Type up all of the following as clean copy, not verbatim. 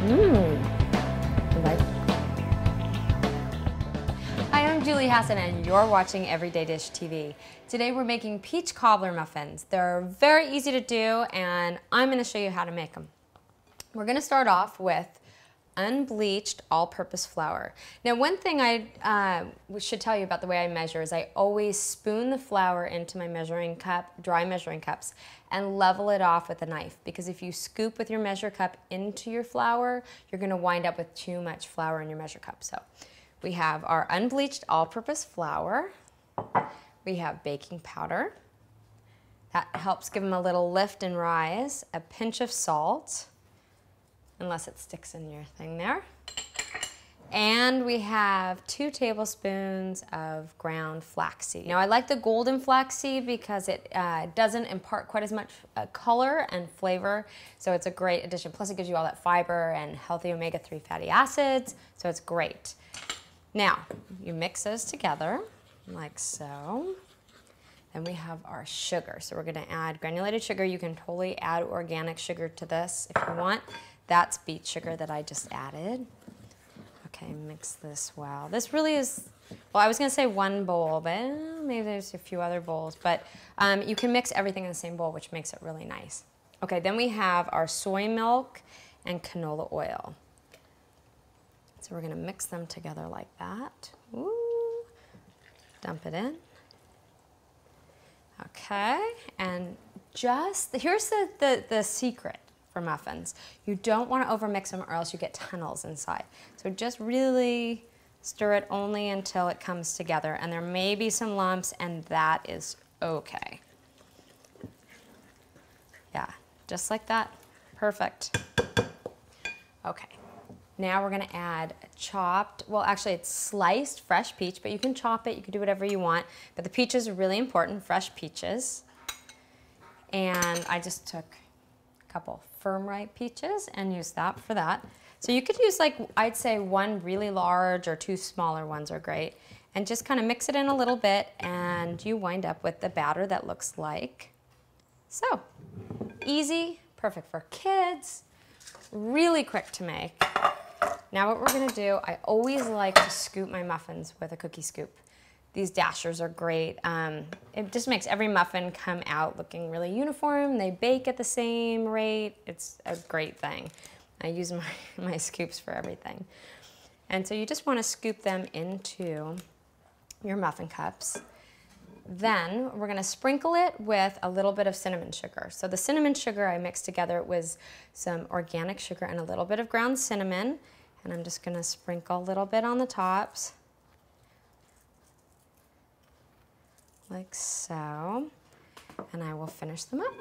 Right. Hi, I'm Julie Hassan and you're watching Everyday Dish TV. Today we're making peach cobbler muffins. They're very easy to do and I'm going to show you how to make them. We're going to start off with unbleached all-purpose flour. Now one thing I should tell you about the way I measure is I always spoon the flour into my measuring cup, dry measuring cups, and level it off with a knife, because if you scoop with your measure cup into your flour, you're going to wind up with too much flour in your measure cup. So we have our unbleached all-purpose flour, we have baking powder, that helps give them a little lift and rise, a pinch of salt, unless it sticks in your thing there. And we have 2 tablespoons of ground flaxseed. Now I like the golden flaxseed because it doesn't impart quite as much color and flavor, so it's a great addition. Plus it gives you all that fiber and healthy omega-3 fatty acids, so it's great. Now, you mix those together like so. Then we have our sugar. So we're gonna add granulated sugar. You can totally add organic sugar to this if you want. That's beet sugar that I just added. Okay, mix this well. This really is, well, I was gonna say 1 bowl, but maybe there's a few other bowls, but you can mix everything in the same bowl, which makes it really nice. Okay, then we have our soy milk and canola oil. So we're gonna mix them together like that. Ooh. Dump it in. Okay, and just, here's the secret for muffins. You don't want to overmix them or else you get tunnels inside. So just really stir it only until it comes together, and there may be some lumps and that is okay. Yeah, just like that. Perfect. Okay, now we're gonna add chopped, well actually it's sliced fresh peach, but you can chop it, you can do whatever you want, but the peaches are really important, fresh peaches. And I just took a couple firm ripe peaches and used that for that. So you could use, like, I'd say 1 really large or 2 smaller ones are great, and just kind of mix it in a little bit and you wind up with the batter that looks like so. Easy, perfect for kids, really quick to make. Now what we're gonna do, I always like to scoop my muffins with a cookie scoop. These dashers are great. It just makes every muffin come out looking really uniform. They bake at the same rate. It's a great thing. I use my scoops for everything. And so you just want to scoop them into your muffin cups. Then we're going to sprinkle it with a little bit of cinnamon sugar. So the cinnamon sugar I mixed together was some organic sugar and a little bit of ground cinnamon. And I'm just going to sprinkle a little bit on the tops. Like so, and I will finish them up.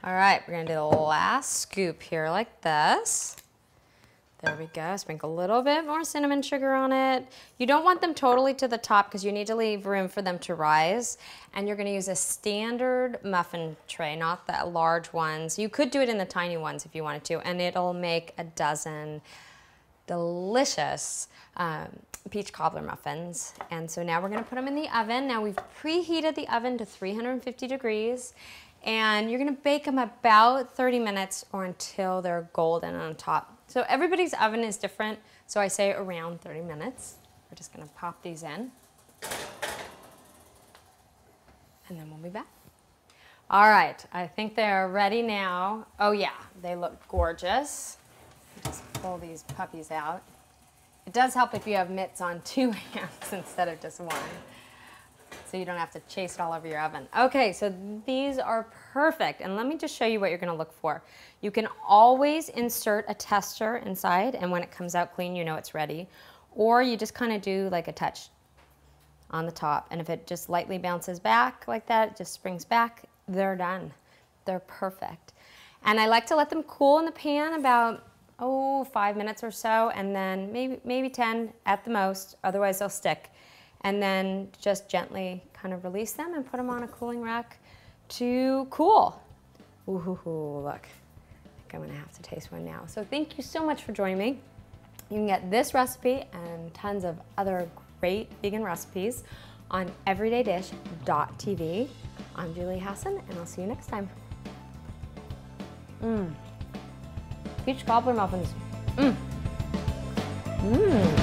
All right, we're gonna do the last scoop here like this. There we go, sprinkle a little bit more cinnamon sugar on it. You don't want them totally to the top because you need to leave room for them to rise. And you're gonna use a standard muffin tray, not the large ones. You could do it in the tiny ones if you wanted to, and it'll make a dozen delicious peach cobbler muffins. And so now we're gonna put them in the oven. Now we've preheated the oven to 350 degrees and you're gonna bake them about 30 minutes or until they're golden on top. So everybody's oven is different, so I say around 30 minutes. We're just gonna pop these in and then we'll be back. All right, I think they're ready now. Oh yeah, they look gorgeous. Just pull these puppies out. It does help if you have mitts on 2 hands instead of just 1, so you don't have to chase it all over your oven. Okay, so these are perfect, and let me just show you what you're gonna look for. You can always insert a tester inside, and when it comes out clean, you know it's ready. Or you just kind of do like a touch on the top, and if it just lightly bounces back like that, it just springs back, they're done. They're perfect. And I like to let them cool in the pan about 5 minutes or so, and then maybe 10 at the most, otherwise they'll stick. And then just gently kind of release them and put them on a cooling rack to cool. Ooh, look, I think I'm gonna have to taste one now. So thank you so much for joining me. You can get this recipe and tons of other great vegan recipes on everydaydish.tv. I'm Julie Hassan, and I'll see you next time. peach cobbler muffins. Mmm. Mmm.